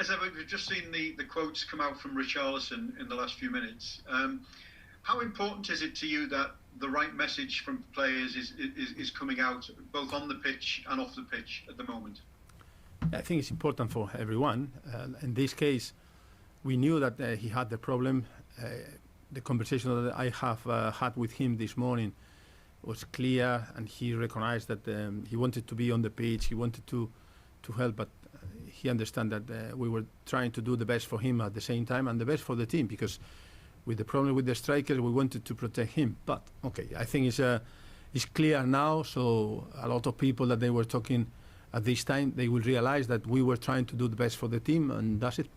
As we've just seen the quotes come out from Richarlison in the last few minutes. How important is it to you that the right message from players is coming out both on the pitch and off the pitch at the moment? I think it's important for everyone. In this case, we knew that he had the problem. The conversation that I have had with him this morning was clear, and he recognized that he wanted to be on the pitch, he wanted to help, but he understands that we were trying to do the best for him at the same time and the best for the team, because with the problem with the strikers, we wanted to protect him. But okay, I think it's clear now, so a lot of people that they were talking at this time, they will realize that we were trying to do the best for the team, and that's it.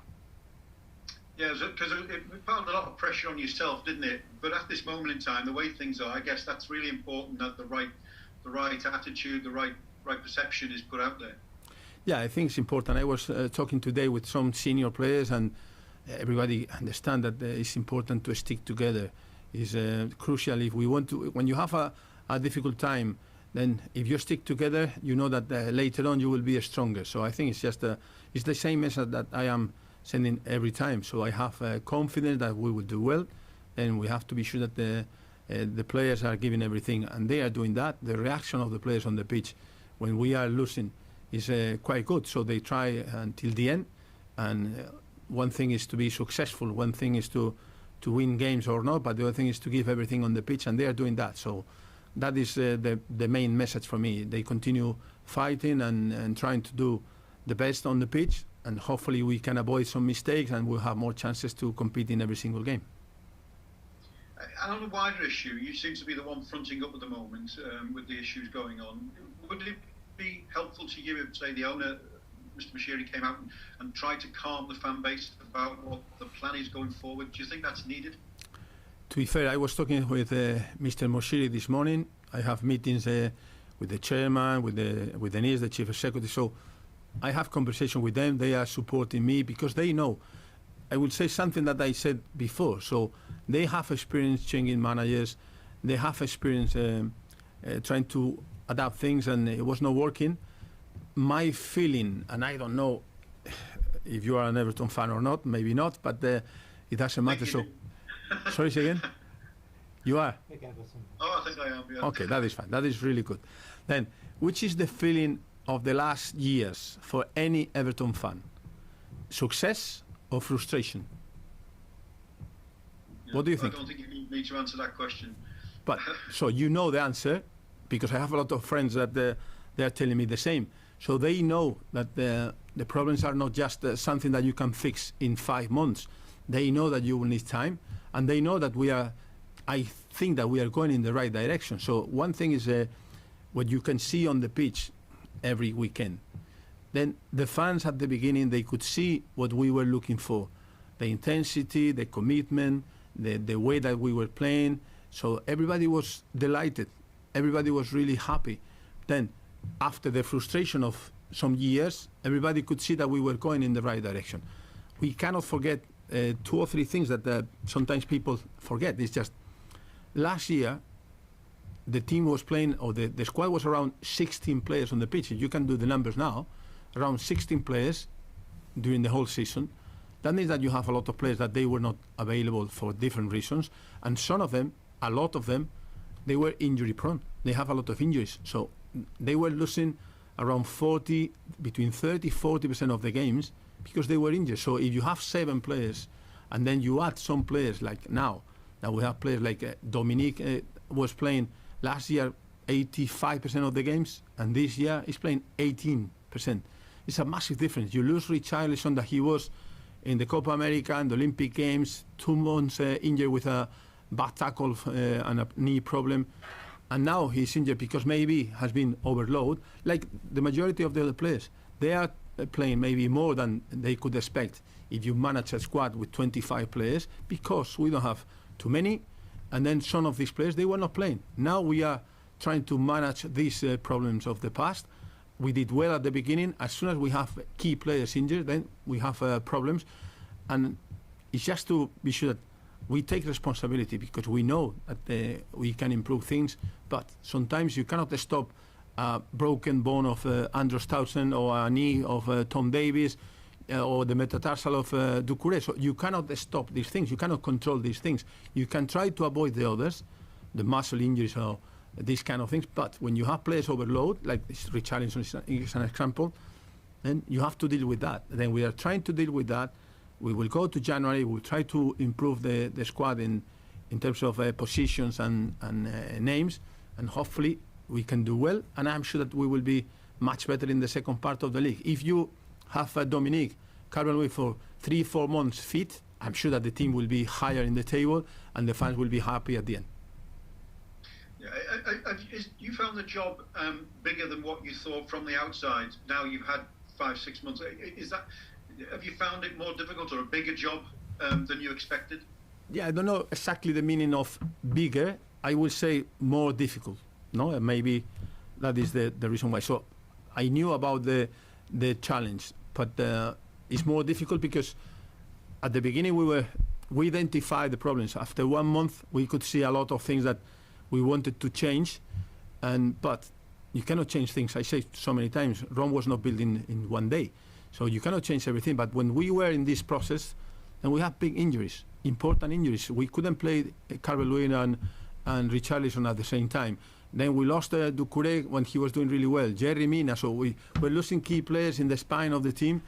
Yeah, because it put a lot of pressure on yourself, didn't it? But at this moment in time, the way things are, I guess that's really important, that the right attitude, the right perception is put out there. Yeah, I think it's important. I was talking today with some senior players, and everybody understand that it's important to stick together. It's crucial if we want to. When you have a difficult time, then if you stick together, you know that later on you will be stronger. So I think it's just it's the same message that I am sending every time. So I have confidence that we will do well, and we have to be sure that the players are giving everything, and they are doing that. The reaction of the players on the pitch when we are losing is quite good. So they try until the end, and one thing is to be successful, one thing is to win games or not, but the other thing is to give everything on the pitch, and they are doing that. So that is the main message for me. They continue fighting and trying to do the best on the pitch, and hopefully we can avoid some mistakes and we'll have more chances to compete in every single game. And on a wider issue, you seem to be the one fronting up at the moment with the issues going on. Would it be helpful to you if, say, the owner, Mr. Moshiri, came out and tried to calm the fan base about what the plan is going forward? Do you think that's needed? To be fair, I was talking with Mr. Moshiri this morning. I have meetings with the chairman, with Denise, the chief executive. So I have conversation with them. They are supporting me because they know. I will say something that I said before. So they have experience changing managers. They have experience trying to adapt things, and it was not working. My feeling, and I don't know if you are an Everton fan or not, maybe not, but it doesn't matter. So, sorry, say again? You are? Oh, I think I am, yeah. Okay, that is fine. That is really good. Then, which is the feeling of the last years for any Everton fan? Success or frustration? Yeah, what do you think? I don't think you need me to answer that question. But so you know the answer, because I have a lot of friends that they are telling me the same. So they know that the problems are not just something that you can fix in 5 months. They know that you will need time, and they know that I think that we are going in the right direction. So one thing is what you can see on the pitch every weekend. Then the fans at the beginning, they could see what we were looking for, the intensity, the commitment, the way that we were playing. So everybody was delighted. Everybody was really happy. Then after the frustration of some years, everybody could see that we were going in the right direction. We cannot forget 2 or 3 things that sometimes people forget. It's just last year, the team was playing, or the squad was around 16 players on the pitch. You can do the numbers now, around 16 players during the whole season. That means that you have a lot of players that they were not available for different reasons, and some of them, a lot of them, they were injury prone. They have a lot of injuries. So they were losing around between 30-40% of the games because they were injured. So if you have 7 players and then you add some players like now we have players like Dominique was playing last year 85% of the games, and this year he's playing 18%. It's a massive difference. You lose Richarlison, that he was in the Copa America and the Olympic Games, 2 months injured with a bad tackle and a knee problem. And now he's injured because maybe has been overloaded. Like the majority of the other players, they are playing maybe more than they could expect if you manage a squad with 25 players, because we don't have too many. And then some of these players, they were not playing. Now we are trying to manage these problems of the past. We did well at the beginning. As soon as we have key players injured, then we have problems. And it's just to be sure that we take responsibility, because we know that we can improve things, but sometimes you cannot stop a broken bone of Andrew Stoughton or a knee of Tom Davies. or the metatarsal of Doucouré. So you cannot stop these things. You cannot control these things. You can try to avoid the others, the muscle injuries or these kind of things. But when you have players overload, like Richarlison is an example, then you have to deal with that. Then we are trying to deal with that. We will go to January. We'll try to improve the squad in terms of positions and names, and hopefully we can do well. And I'm sure that we will be much better in the second part of the league. If you have Dominique calvert-lewin for 3-4 months fit, I'm sure that the team will be higher in the table and the fans will be happy at the end. Yeah, you found the job bigger than what you thought from the outside? Now you've had 5-6 months. Have you found it more difficult or a bigger job than you expected? Yeah, I don't know exactly the meaning of bigger. I will say more difficult. No, maybe that is the reason why. So I knew about the challenge, but it's more difficult because at the beginning we identified the problems. After 1 month, we could see a lot of things that we wanted to change, but you cannot change things. I say so many times, Rome was not built in 1 day, so you cannot change everything. But when we were in this process, and we have big injuries, important injuries, we couldn't play calvert-lewin and Richarlison at the same time. Then we lost Doucouré when he was doing really well, Jerry Mina, so we're losing key players in the spine of the team,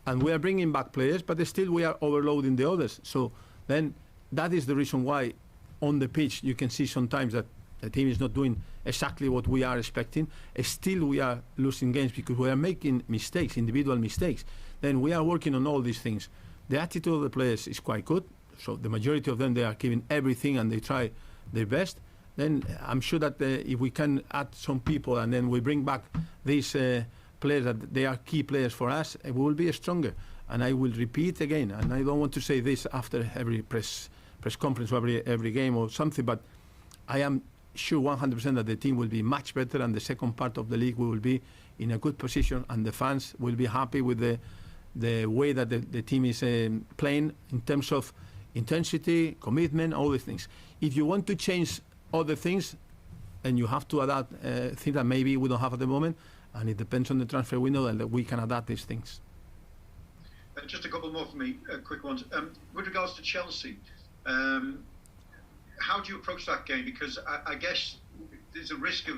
and we are bringing back players, but still we are overloading the others. So then that is the reason why on the pitch you can see sometimes that the team is not doing exactly what we are expecting. Still we are losing games because we are making mistakes, individual mistakes. Then we are working on all these things. The attitude of the players is quite good, so the majority of them, they are giving everything and they try their best. Then I'm sure that if we can add some people and then we bring back these players that they are key players for us, we will be stronger. And I will repeat again, and I don't want to say this after every press conference or every game or something, but I am sure 100% that the team will be much better, and the second part of the league we will be in a good position, and the fans will be happy with the way that the team is playing in terms of intensity, commitment, all these things. If you want to change other things, and you have to adapt things that maybe we don't have at the moment, and it depends on the transfer window, and that we can adapt these things. Just a couple more for me, quick ones. With regards to Chelsea, how do you approach that game? Because I guess there's a risk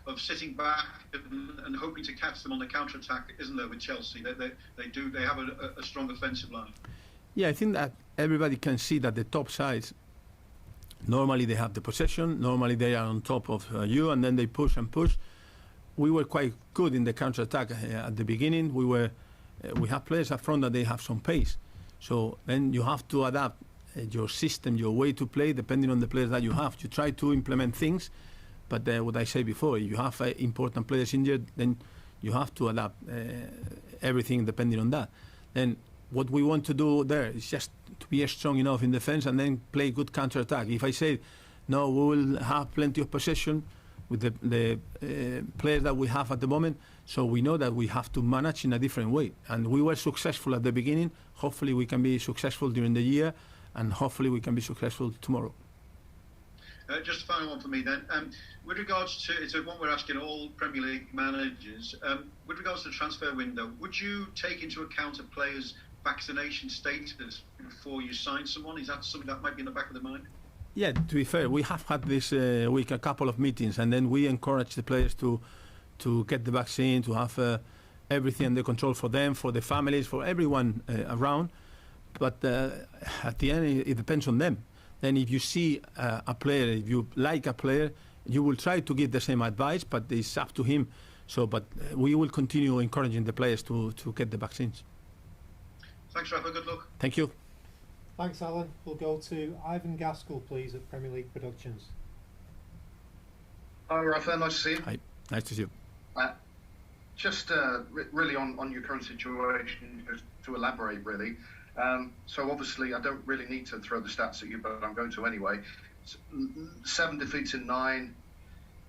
of sitting back and hoping to catch them on the counter-attack, isn't there, with Chelsea? They have a strong offensive line. Yeah, I think that everybody can see that the top sides, normally they have the possession, normally they are on top of you, and then they push and push. We were quite good in the counter-attack at the beginning. We have players up front that they have some pace. So then you have to adapt your system, your way to play, depending on the players that you have. You try to implement things, but what I say before, if you have important players injured, then you have to adapt everything depending on that. Then what we want to do there is just to be strong enough in defense and then play good counter-attack. If I say, no, we will have plenty of possession with the players that we have at the moment, so we know that we have to manage in a different way. And we were successful at the beginning. Hopefully we can be successful during the year, and hopefully we can be successful tomorrow. Just a final one for me then. With regards to, it's one we're asking all Premier League managers, with regards to the transfer window, would you take into account a player's vaccination status before you sign someone? Is that something that might be in the back of the mind? Yeah, to be fair, we have had this week a couple of meetings, and then we encourage the players to get the vaccine, to have everything under control for them, for the families, for everyone around. But at the end, it depends on them. Then if you see a player, if you like a player, you will try to give the same advice, but it's up to him. So, but we will continue encouraging the players to get the vaccines. Thanks, Rafa. Good luck. Thank you. Thanks, Alan. We'll go to Ivan Gaskell, please, at Premier League Productions. Hi, Rafa. Nice to see you. Hi. Nice to see you. Just really on your current situation, just to elaborate, really. So obviously, I don't really need to throw the stats at you, but I'm going to anyway. 7 defeats in 9,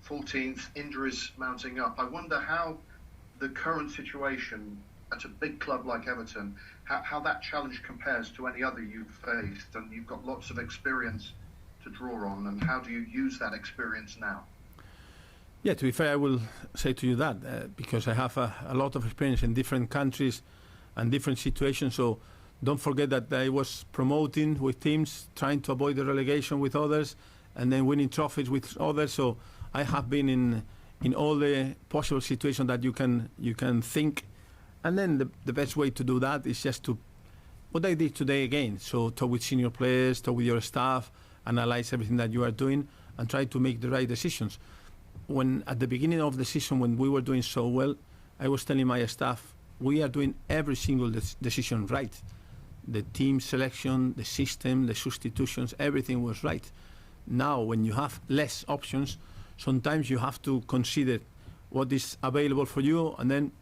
14th, injuries mounting up. I wonder how the current situation at a big club like Everton, how that challenge compares to any other you've faced, and you've got lots of experience to draw on, and how do you use that experience now? Yeah, to be fair, I will say to you that because I have a lot of experience in different countries and different situations. So don't forget that I was promoting with teams, trying to avoid the relegation with others, and then winning trophies with others. So I have been in all the possible situations that you can think. And then the best way to do that is just to, what I did today again. So talk with senior players, talk with your staff, analyze everything that you are doing, and try to make the right decisions. When at the beginning of the season, when we were doing so well, I was telling my staff, we are doing every single decision right. The team selection, the system, the substitutions, everything was right. Now, when you have less options, sometimes you have to consider what is available for you, and then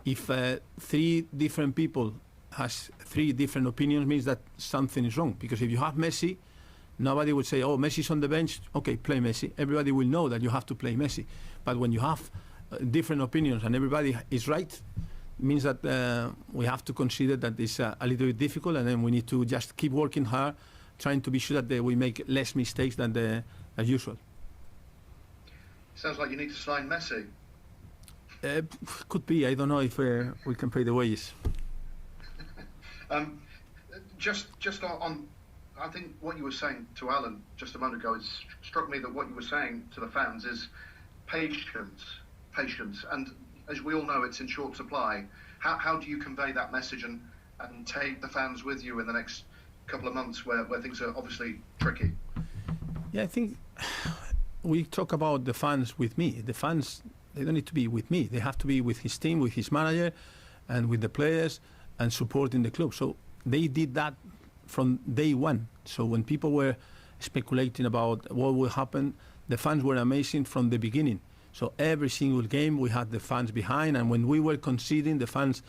if 3 different people has 3 different opinions, means that something is wrong. Because if you have Messi, nobody would say, oh, Messi's on the bench, okay, play Messi. Everybody will know that you have to play Messi. But when you have different opinions and everybody is right, means that we have to consider that it's a little bit difficult, and then we need to just keep working hard, trying to be sure that we make less mistakes than as usual. Sounds like you need to sign Messi. Could be. I don't know if we can pay the wages. Just on, I think what you were saying to Alan just a moment ago, it struck me that what you were saying to the fans is patience, and as we all know, it's in short supply. How do you convey that message and take the fans with you in the next couple of months where things are obviously tricky? Yeah, I think we talk about the fans with me. The fans, they don't need to be with me. They have to be with his team, with his manager, and with the players, and supporting the club. So they did that from day one. So when people were speculating about what will happen, the fans were amazing from the beginning. So every single game we had the fans behind, and when we were conceding, the fans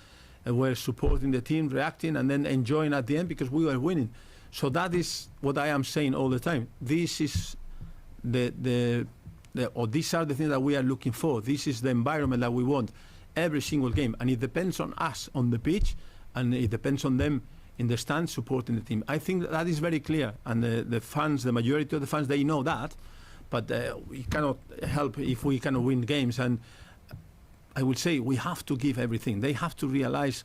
were supporting the team, reacting, and then enjoying at the end because we were winning. So that is what I am saying all the time. This is or these are the things that we are looking for. This is the environment that we want every single game, and it depends on us on the pitch, and it depends on them in the stands supporting the team. I think that is very clear, and the fans, the majority of the fans, they know that. But we cannot help if we cannot win games. And I would say we have to give everything. They have to realize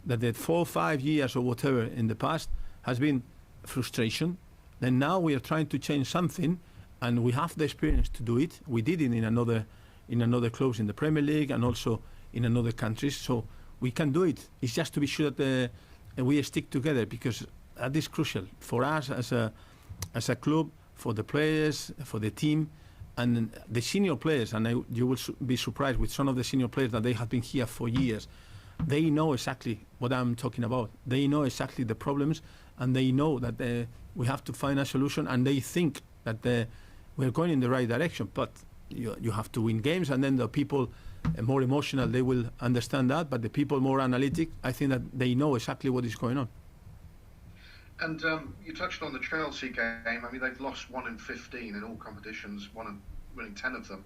that the 4 or 5 years or whatever in the past has been frustration. Then now we are trying to change something, and we have the experience to do it. We did it in another clubs in the Premier League and also in another countries. So we can do it. It's just to be sure that we stick together, because that is crucial for us as a club, for the players, for the team, and the senior players. And you will be surprised with some of the senior players that they have been here for years. They know exactly what I'm talking about. They know exactly the problems, and they know that we have to find a solution, and they think that we're going in the right direction. But you have to win games, and then the people more emotional, they will understand that. But the people more analytic, I think that they know exactly what is going on. And you touched on the Chelsea game. I mean, they've lost 1 in 15 in all competitions, winning 10 of them.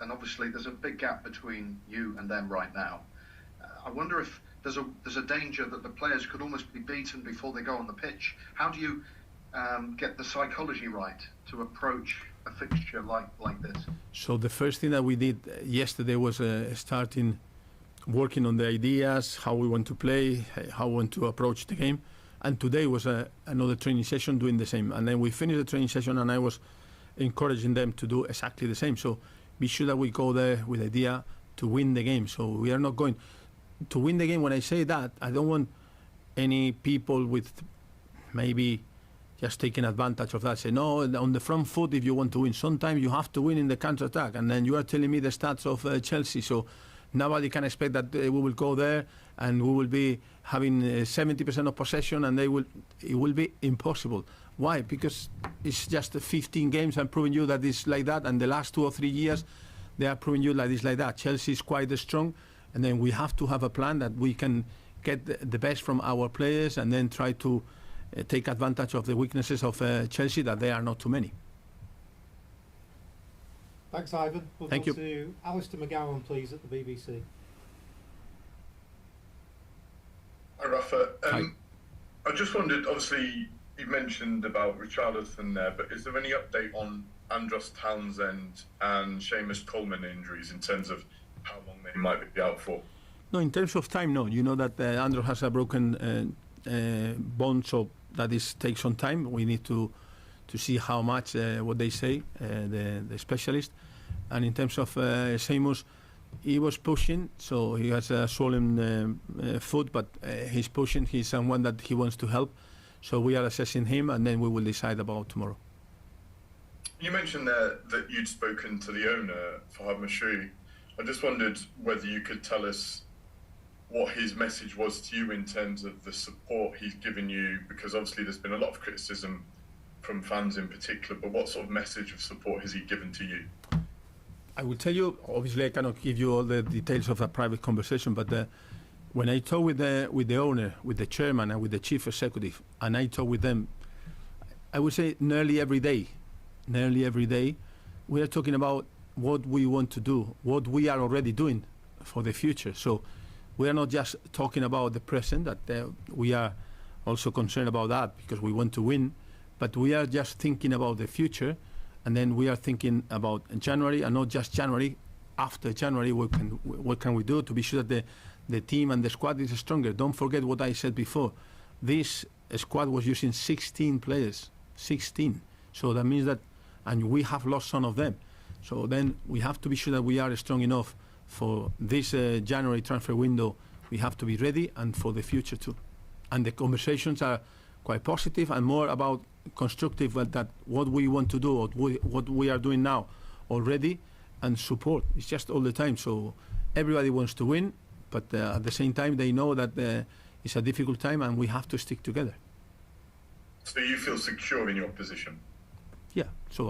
And obviously, there's a big gap between you and them right now. I wonder if there's a danger that the players could almost be beaten before they go on the pitch. How do you get the psychology right to approach a fixture like this? So the first thing that we did yesterday was starting working on the ideas, how we want to play, how we want to approach the game. And today was another training session doing the same. And then we finished the training session, and I was encouraging them to do exactly the same. So be sure that we go there with the idea to win the game. So we are not going to win the game. When I say that, I don't want any people with maybe just taking advantage of that. Say, no, on the front foot, if you want to win. Sometimes you have to win in the counter-attack. And then you are telling me the stats of Chelsea. So nobody can expect that we will go there and we will be having 70% of possession, and it will be impossible. Why? Because it's just 15 games and proving you that it's like that, and the last 2 or 3 years they are proving you that it's like that. Chelsea is quite strong, and then we have to have a plan that we can get the best from our players, and then try to take advantage of the weaknesses of Chelsea, that they are not too many. Thanks, Ivan. We'll Thank go you. to Alistair McGowan, please, at the BBC. Hi, Rafa. Hi. I just wondered, obviously, you mentioned about Richarlison there, but is there any update on Andros Townsend and Seamus Coleman injuries in terms of how long they might be out for? No, in terms of time, no. You know that Andrew has a broken bone, so that takes some time. We need to see how much, what they say, the specialist. And in terms of Seamus, he was pushing, so he has a swollen foot, but he's pushing. He's someone that he wants to help. So we are assessing him, and then we will decide about tomorrow. You mentioned there that you'd spoken to the owner, Fahad Mashouri. I just wondered whether you could tell us what his message was to you in terms of the support he's given you, because obviously there's been a lot of criticism from fans in particular, but what sort of message of support has he given to you? I will tell you, obviously I cannot give you all the details of a private conversation, but when I talk with the owner, with the chairman and with the chief executive, and I talk with them, I would say nearly every day, we are talking about what we want to do, what we are already doing for the future. So we are not just talking about the present, that we are also concerned about that because we want to win, but we are just thinking about the future, and then we are thinking about January, and not just January. After January, what can we do to be sure that the team and the squad is stronger? Don't forget what I said before. This squad was using 16 players, 16. So that means that, and we have lost some of them. So then we have to be sure that we are strong enough for this January transfer window. We have to be ready, and for the future too. And the conversations are quite positive and more about constructive, that what we want to do, or what we are doing now already, and support. It's just all the time. So everybody wants to win, but at the same time they know that it's a difficult time and we have to stick together. So you feel secure in your position? Yeah. So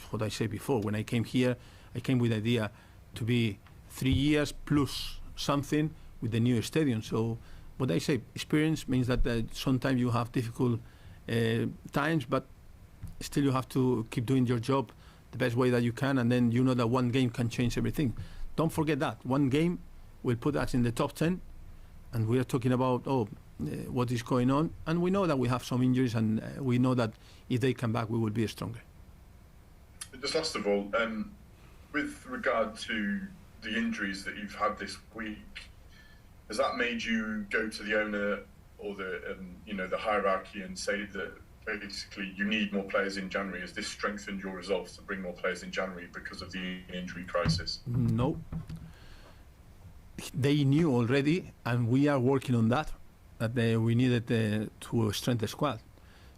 what I said before, when I came here, I came with the idea to be 3 years plus something with the new stadium. So what I say, experience means that sometimes you have difficult times, but still you have to keep doing your job the best way that you can, and then you know that one game can change everything. Don't forget that. One game will put us in the top 10, and we are talking about, what is going on, and we know that we have some injuries, and we know that if they come back, we will be stronger. Just last of all, with regard to the injuries that you've had this week, has that made you go to the owner or the hierarchy and say that basically you need more players in January? Has this strengthened your resolve to bring more players in January because of the injury crisis? No. They knew already, and we are working on that we needed to strengthen the squad.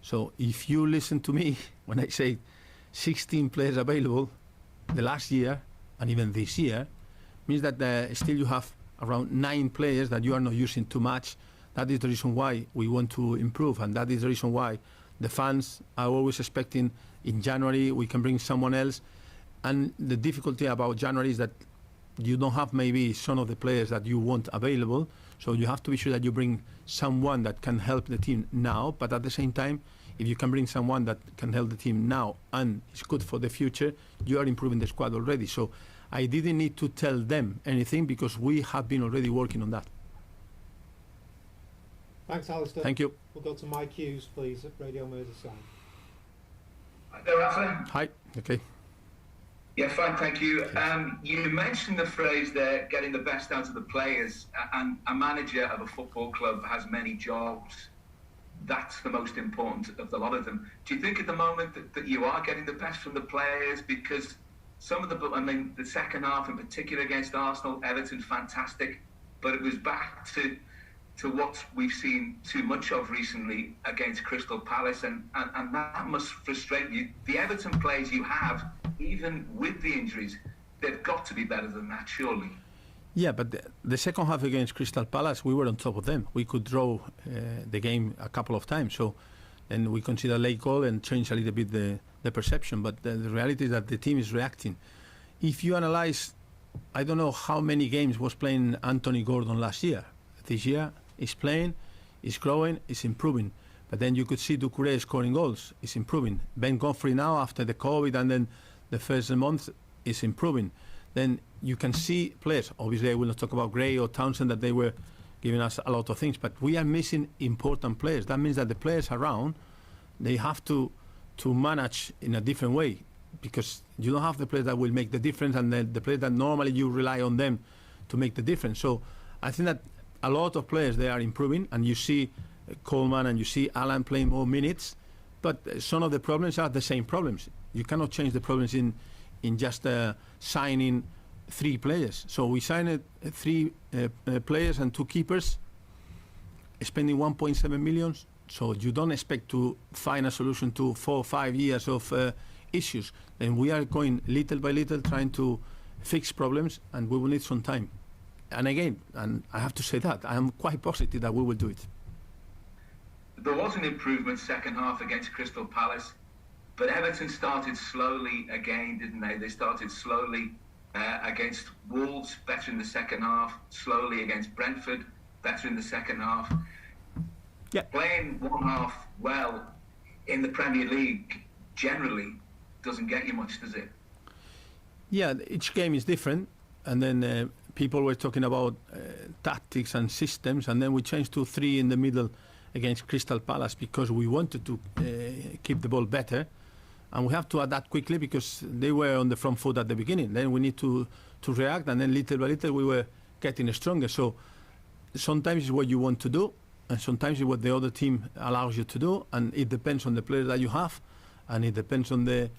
So if you listen to me when I say 16 players available the last year and even this year, means that still you have around 9 players that you are not using too much. That is the reason why we want to improve, and that is the reason why the fans are always expecting in January we can bring someone else. And the difficulty about January is that you don't have maybe some of the players that you want available, so you have to be sure that you bring someone that can help the team now, but at the same time, if you can bring someone that can help the team now and it's good for the future, you are improving the squad already. So I didn't need to tell them anything because we have been already working on that. Thanks, Alistair. Thank you. We'll go to Mike Hughes, please, at Radio Merseyside. Hi there, Rafa. Hi. Okay. Yeah, fine, thank you. You mentioned the phrase there, getting the best out of the players, and a manager of a football club has many jobs. That's the most important of the lot of them. Do you think at the moment that you are getting the best from the players? Because some of the second half in particular against Arsenal, Everton, fantastic, but it was back to what we've seen too much of recently against Crystal Palace, and that must frustrate you. The Everton players you have, even with the injuries, they've got to be better than that, surely. Yeah, but the second half against Crystal Palace, we were on top of them. We could draw the game a couple of times, so then we consider a late goal and change a little bit the perception, but the reality is that the team is reacting. If you analyze, I don't know how many games was playing Anthony Gordon last year. This year, he's playing, he's growing, he's improving. But then you could see Doucouré scoring goals, he's improving. Ben Godfrey now, after the COVID and then the first month, is improving. Then you can see players, obviously I will not talk about Gray or Townsend, that they were giving us a lot of things, but we are missing important players. That means that the players around, they have to manage in a different way, because you don't have the players that will make the difference and the players that normally you rely on them to make the difference. So I think that a lot of players, they are improving, and you see Coleman and you see Alan playing more minutes, but some of the problems are the same problems. You cannot change the problems in just signing 3 players. So we signed 3 players and 2 keepers, spending 1.7 million. So you don't expect to find a solution to 4 or 5 years of issues. And we are going little by little, trying to fix problems, and we will need some time. And again, and I have to say that, I am quite positive that we will do it. There was an improvement second half against Crystal Palace, but Everton started slowly again, didn't they? They started slowly against Wolves, better in the second half, slowly against Brentford, better in the second half. Yeah. Playing one half well in the Premier League generally doesn't get you much, does it? Yeah, each game is different, and then people were talking about tactics and systems, and then we changed to 3 in the middle against Crystal Palace because we wanted to keep the ball better, and we have to adapt quickly because they were on the front foot at the beginning. Then we need to react, and then little by little we were getting stronger. So sometimes it's what you want to do, and sometimes it's what the other team allows you to do, and it depends on the players that you have, and it depends on the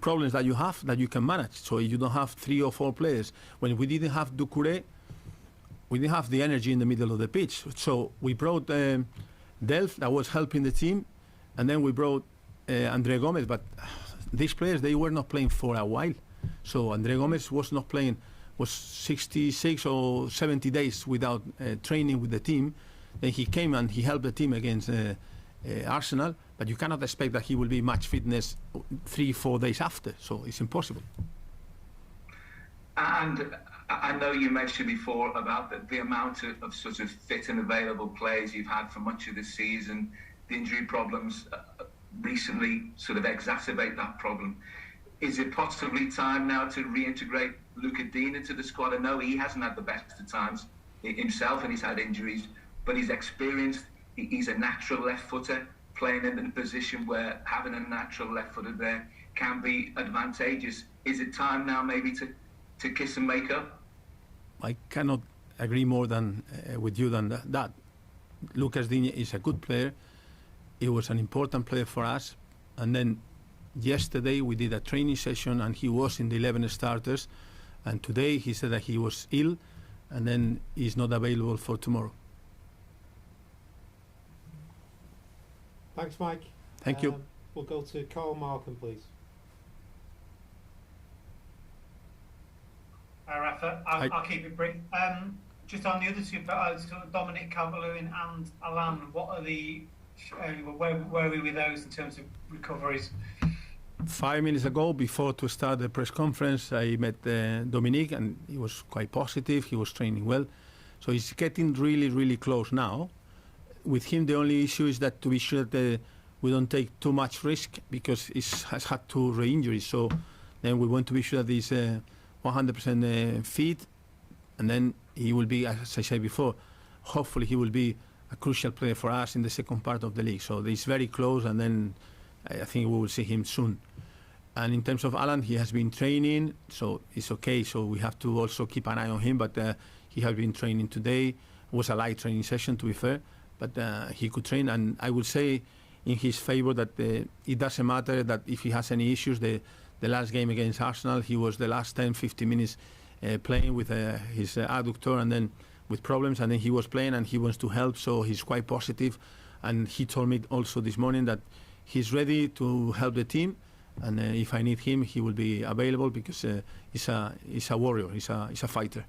problems that you have that you can manage. So if you don't have 3 or 4 players, when we didn't have Doucouré, we didn't have the energy in the middle of the pitch. So we brought Delph, that was helping the team, and then we brought Andre Gomez. But these players, they were not playing for a while. So Andre Gomez was not playing, was 66 or 70 days without training with the team. Then he came and he helped the team against Arsenal, but you cannot expect that he will be match fitness 3-4 days after, so it's impossible. And I know you mentioned before about the amount of sort of fit and available players you've had for much of the season. The injury problems recently sort of exacerbate that problem. Is it possibly time now to reintegrate Luca Digne into the squad? I know he hasn't had the best of times himself, and he's had injuries, but he's experienced. He's a natural left footer, playing in a position where having a natural left footer there can be advantageous. Is it time now maybe to kiss and make up? I cannot agree more than with you than that. Lucas Digne is a good player. He was an important player for us. And then yesterday we did a training session and he was in the 11 starters. And today he said that he was ill and then he's not available for tomorrow. Thanks, Mike. Thank you. We'll go to Carl Markham, please. Hi, Rafa. I'll keep it brief. Just on the other 2, Dominic Calvert-Lewin and Alan, what are where are we with those in terms of recoveries? 5 minutes ago, before to start the press conference, I met Dominic, and he was quite positive. He was training well. So he's getting really, really close now. With him, the only issue is that to be sure that we don't take too much risk because he has had 2 re-injuries. So then we want to be sure that he's 100% fit, and then he will be, as I said before, hopefully he will be a crucial player for us in the second part of the league. So it's very close, and then I think we will see him soon. And in terms of Alan, he has been training, so it's okay. So we have to also keep an eye on him, but he has been training today. It was a light training session, to be fair, but he could train. And I would say in his favor that it doesn't matter that if he has any issues. The last game against Arsenal, he was the last 10-15 minutes playing with his adductor and then with problems, and then he was playing and he wants to help, so he's quite positive. And he told me also this morning that he's ready to help the team, and if I need him, he will be available because he's a warrior, he's a fighter.